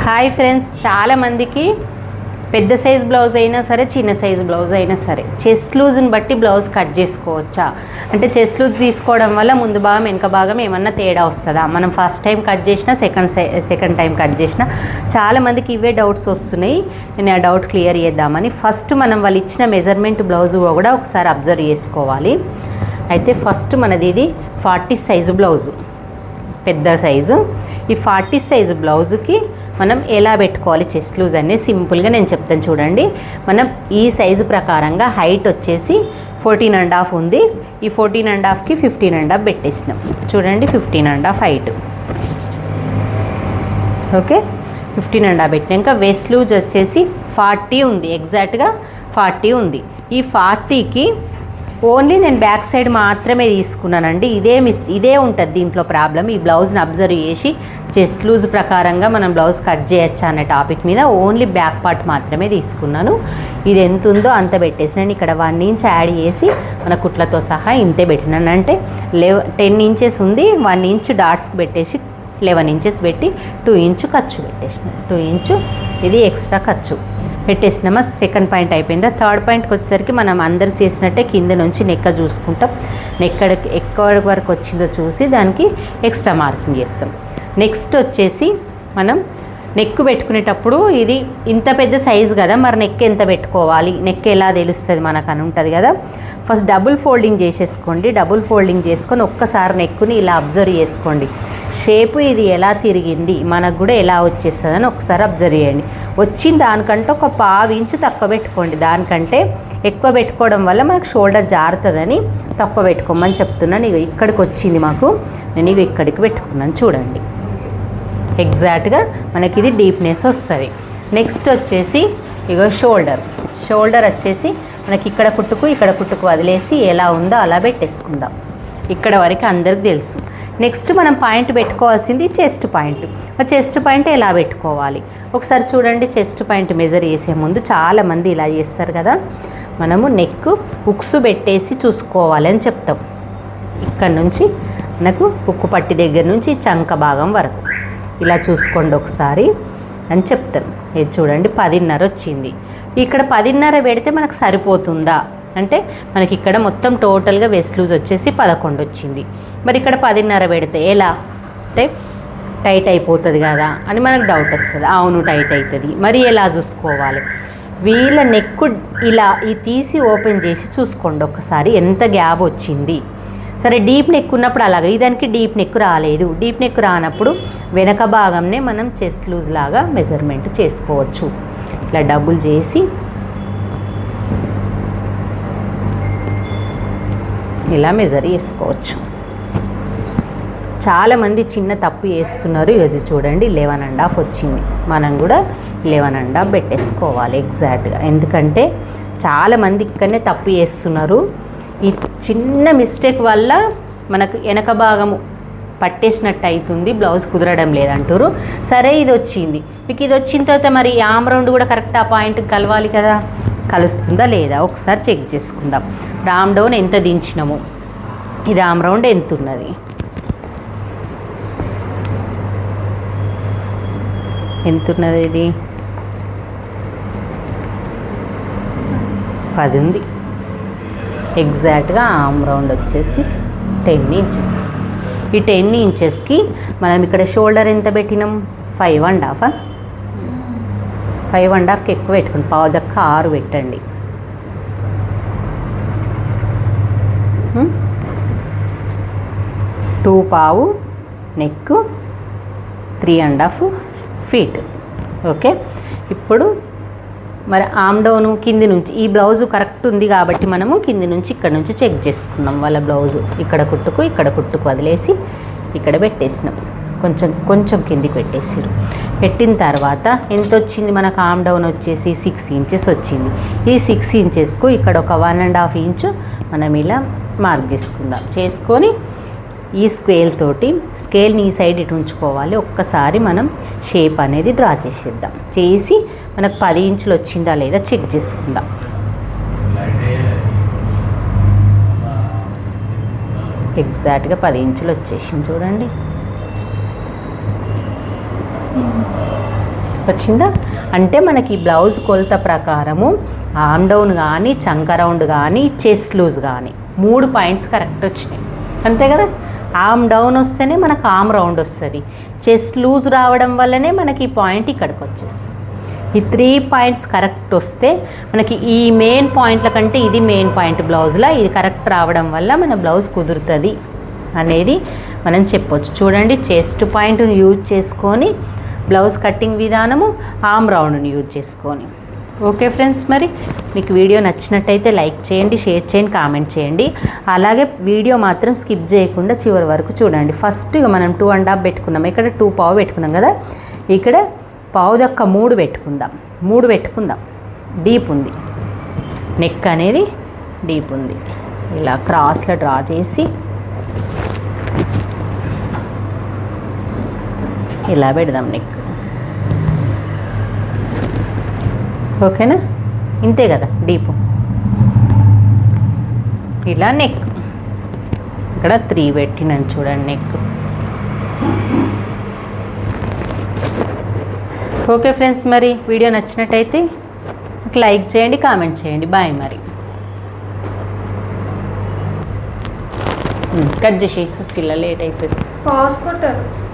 Hi friends, చాలామందికి పెద్ద size blouse అయినా సరే చిన్న సైజ్ బ్లౌజ్ అయినా సరే చెస్ట్ లూజ్ని బట్టి బ్లౌజ్ కట్ చేసుకోవచ్చా అంటే చెస్ట్ లూజ్ తీసుకోవడం వల్ల ముందు భాగం వెనక భాగం ఏమన్నా తేడా వస్తుందా, మనం ఫస్ట్ టైం కట్ చేసినా సెకండ్ టైం కట్ చేసినా చాలామందికి ఇవే డౌట్స్ వస్తున్నాయి. నేను ఆ డౌట్ క్లియర్ చేద్దామని ఫస్ట్ మనం వాళ్ళు ఇచ్చిన మెజర్మెంట్ బ్లౌజ్ కూడా ఒకసారి అబ్జర్వ్ చేసుకోవాలి. అయితే ఫస్ట్ మనది ఇది 40 సైజు బ్లౌజు, పెద్ద సైజు. ఈ 40 సైజు బ్లౌజుకి మనం ఎలా పెట్టుకోవాలి చెస్ట్ లూజ్ అనేది సింపుల్గా నేను చెప్తాను చూడండి. మనం ఈ సైజు ప్రకారంగా హైట్ వచ్చేసి 14.5 ఉంది. ఈ 14.5కి 15.5 పెట్టేసినాం చూడండి. 15.5 హైట్, ఓకే. 15.5 పెట్టినాక వెస్ట్ లూజ్ వచ్చేసి 40 ఉంది, ఎగ్జాక్ట్గా 40 ఉంది. ఈ 40కి ఓన్లీ నేను బ్యాక్ సైడ్ మాత్రమే తీసుకున్నానండి. ఇదే ఉంటుంది దీంట్లో ప్రాబ్లం. ఈ బ్లౌజ్ని అబ్జర్వ్ చేసి చెస్ట్ లూజ్ ప్రకారంగా మనం బ్లౌజ్ కట్ చేయొచ్చా అనే టాపిక్ మీద ఓన్లీ బ్యాక్ పార్ట్ మాత్రమే తీసుకున్నాను. ఇది ఎంత ఉందో అంత పెట్టేసి నేను ఇక్కడ 1 ఇంచ్ యాడ్ చేసి మన కుట్లతో సహా ఇంతే పెట్టినాను. అంటే 10 ఇంచెస్ ఉంది, 1 ఇంచ్ డాట్స్కి పెట్టేసి 11 ఇంచెస్ పెట్టి 2 ఇంచ్ ఖర్చు పెట్టేసిన. 2 ఇంచు ఇది ఎక్స్ట్రా ఖర్చు పెట్టేసినామా. సెకండ్ పాయింట్ అయిపోయిందా. థర్డ్ పాయింట్కి వచ్చేసరికి మనం అందరు చేసినట్టే కింద నుంచి నెక్క చూసుకుంటాం. ఎక్కడి వరకు వచ్చిందో చూసి దానికి ఎక్స్ట్రా మార్కింగ్ చేస్తాం. నెక్స్ట్ వచ్చేసి మనం నెక్ పెట్టుకునేటప్పుడు ఇది ఇంత పెద్ద సైజు కదా, మరి నెక్ ఎంత పెట్టుకోవాలి, నెక్ ఎలా తెలుస్తుంది మనకు అని ఉంటుంది కదా. ఫస్ట్ డబుల్ ఫోల్డింగ్ చేసేసుకోండి. డబుల్ ఫోల్డింగ్ చేసుకొని ఒక్కసారి నెక్కుని ఇలా అబ్జర్వ్ చేసుకోండి. షేపు ఇది ఎలా తిరిగింది, మనకు కూడా ఎలా వచ్చేస్తుందని ఒకసారి అబ్జర్వ్ చేయండి. వచ్చిన దానికంటే ఒక 1/2 ఇంచు తక్కువ పెట్టుకోండి. దానికంటే ఎక్కువ పెట్టుకోవడం వల్ల మనకు షోల్డర్ జారుతుందని తక్కువ పెట్టుకోమని చెప్తున్నాను. ఇక ఇక్కడికి వచ్చింది మాకు, నేను ఇక ఇక్కడికి పెట్టుకున్నాను చూడండి. ఎగ్జాక్ట్గా మనకి ఇది డీప్నెస్ వస్తుంది. నెక్స్ట్ వచ్చేసి ఇక షోల్డర్ వచ్చేసి మనకి ఇక్కడ కుట్టుకు వదిలేసి ఎలా ఉందో అలా పెట్టేసుకుందాం. ఇక్కడ వరకు అందరికి తెలుసు. నెక్స్ట్ మనం పాయింట్ పెట్టుకోవాల్సింది చెస్ట్ పాయింట్. ఆ చెస్ట్ పాయింట్ ఎలా పెట్టుకోవాలి ఒకసారి చూడండి. చెస్ట్ పాయింట్ మెజర్ చేసే ముందు చాలామంది ఇలా చేస్తారు కదా, మనము నెక్ హుక్స్ పెట్టేసి చూసుకోవాలి అని చెప్తాం. ఇక్కడ నుంచి మనకు ఉక్కు పట్టి దగ్గర నుంచి చంక భాగం వరకు ఇలా చూసుకోండి ఒకసారి అని చెప్తాను. ఇది చూడండి 10.5 వచ్చింది. ఇక్కడ 10.5 పెడితే మనకు సరిపోతుందా అంటే మనకి ఇక్కడ మొత్తం టోటల్గా వెస్ట్ లూజ్ వచ్చేసి 11 వచ్చింది. మరి ఇక్కడ 10.5 పెడితే ఎలా అంటే టైట్ అయిపోతుంది కదా అని మనకు డౌట్ వస్తుంది. అవును టైట్ అవుతుంది, మరి ఎలా చూసుకోవాలి. వీళ్ళ నెక్కు ఇలా తీసి ఓపెన్ చేసి చూసుకోండి ఒకసారి ఎంత గ్యాప్ వచ్చింది. సరే డీప్ నెక్ ఉన్నప్పుడు అలాగే దానికి డీప్ నెక్ రాలేదు. డీప్ నెక్ రానప్పుడు వెనక భాగంనే మనం చెస్ట్ లూజ్ లాగా మెజర్మెంట్ చేసుకోవచ్చు. ఇట్లా డబుల్ చేసి ఇలా మెజర్ చేసుకోవచ్చు. చాలామంది చిన్న తప్పు చేస్తున్నారు. ఇది చూడండి 11.5 వచ్చింది. మనం కూడా 11.5 పెట్టేసుకోవాలి ఎగ్జాక్ట్గా. ఎందుకంటే చాలామంది ఇక్కడనే తప్పు చేస్తున్నారు. ఈ చిన్న మిస్టేక్ వల్ల మనకు వెనక భాగము పట్టేసినట్టు అవుతుంది, బ్లౌజ్ కుదరడం లేదంటారు. సరే ఇది వచ్చింది మీకు, ఇది వచ్చిన తర్వాత మరి ఆమ్ రౌండ్ కూడా కరెక్ట్ ఆ పాయింట్కి కలవాలి కదా, కలుస్తుందా లేదా ఒకసారి చెక్ చేసుకుందాం. రామ్ డౌన్ ఎంత దించినాము, ఇది ఆమ్ రౌండ్ ఎంత ఉన్నది, ఇది 10 ఉంది. ఎగ్జాక్ట్గా ఆమ్ రౌండ్ వచ్చేసి 10 ఇంచెస్. ఈ 10 ఇంచెస్కి మనం ఇక్కడ షోల్డర్ ఎంత పెట్టినాం 5.5. 5.5కి ఎక్కువ పెట్టుకోండి, 5.5 పెట్టండి. 2.5 నెక్, 3.5 ఫీట్. ఓకే, ఇప్పుడు మరి ఆమ్ డౌను కింది నుంచి ఈ బ్లౌజు కరెక్ట్ ఉంది కాబట్టి మనము కింది నుంచి ఇక్కడ నుంచి చెక్ చేసుకున్నాం. వాళ్ళ బ్లౌజు ఇక్కడ కుట్టుకు వదిలేసి ఇక్కడ పెట్టేసినాం. కొంచెం కిందికి పెట్టేసారు. పెట్టిన తర్వాత ఎంత వచ్చింది మనకు ఆమ్ డౌన్ వచ్చేసి 6 ఇంచెస్ వచ్చింది. ఈ 6 ఇంచెస్కు ఇక్కడ ఒక 1.5 ఇంచు మనం ఇలా మార్క్ చేసుకొని ఈ స్కేల్ని ఈ సైడ్ ఇటు ఉంచుకోవాలి. ఒక్కసారి మనం షేప్ అనేది డ్రా చేసేద్దాం. చేసి మనకు 10 ఇంచులు వచ్చిందా లేదా చెక్ చేసుకుందాం. ఎగ్జాక్ట్గా 10 ఇంచులు వచ్చేసింది చూడండి. వచ్చిందా? అంటే మనకి బ్లౌజ్ కొలత ప్రకారము ఆమ్ డౌన్ కానీ, చంక రౌండ్ కానీ, చెస్ట్ లూజ్ కానీ 3 పాయింట్స్ కరెక్ట్ వచ్చినాయి, అంతే కదా. ఆమ్ డౌన్ వస్తేనే మనకు ఆమ్ రౌండ్ వస్తుంది, చెస్ట్ లూజ్ రావడం వల్లనే మనకి ఈ పాయింట్ ఇక్కడికి వచ్చేస్తుంది. ఈ 3 పాయింట్స్ కరెక్ట్ వస్తే మనకి ఈ మెయిన్ పాయింట్ల కంటే ఇది మెయిన్ పాయింట్ బ్లౌజ్లో ఇది కరెక్ట్ రావడం వల్ల మన బ్లౌజ్ కుదురుతుంది అనేది మనం చెప్పొచ్చు. చూడండి, చెస్ట్ పాయింట్ని యూజ్ చేసుకొని బ్లౌజ్ కటింగ్ విధానము, ఆమ్ రౌండ్ని యూజ్ చేసుకొని. ఓకే ఫ్రెండ్స్, మరి మీకు వీడియో నచ్చినట్టయితే లైక్ చేయండి, షేర్ చేయండి, కామెంట్ చేయండి. అలాగే వీడియో మాత్రం స్కిప్ చేయకుండా చివరి వరకు చూడండి. ఫస్ట్ మనం 2.5 పెట్టుకున్నాం, ఇక్కడ 2 పావు పెట్టుకున్నాం కదా, ఇక్కడ పావు దక్క 3 పెట్టుకుందాం. 3 పెట్టుకుందాం. డీప్ ఉంది, నెక్ అనేది డీప్ ఉంది. ఇలా క్రాస్లో డ్రా చేసి ఇలా పెడదాం నెక్. ఓకేనా, ఇంతే కదా డీపు. ఇలా నెక్ ఇక్కడ 3 పెట్టినాను చూడండి నెక్. ఓకే ఫ్రెండ్స్, మరి వీడియో నచ్చినట్టయితే లైక్ చేయండి, కామెంట్ చేయండి. బాయ్. మరి కట్ చేసేసి ఇలా లేట్ అవుతుంది.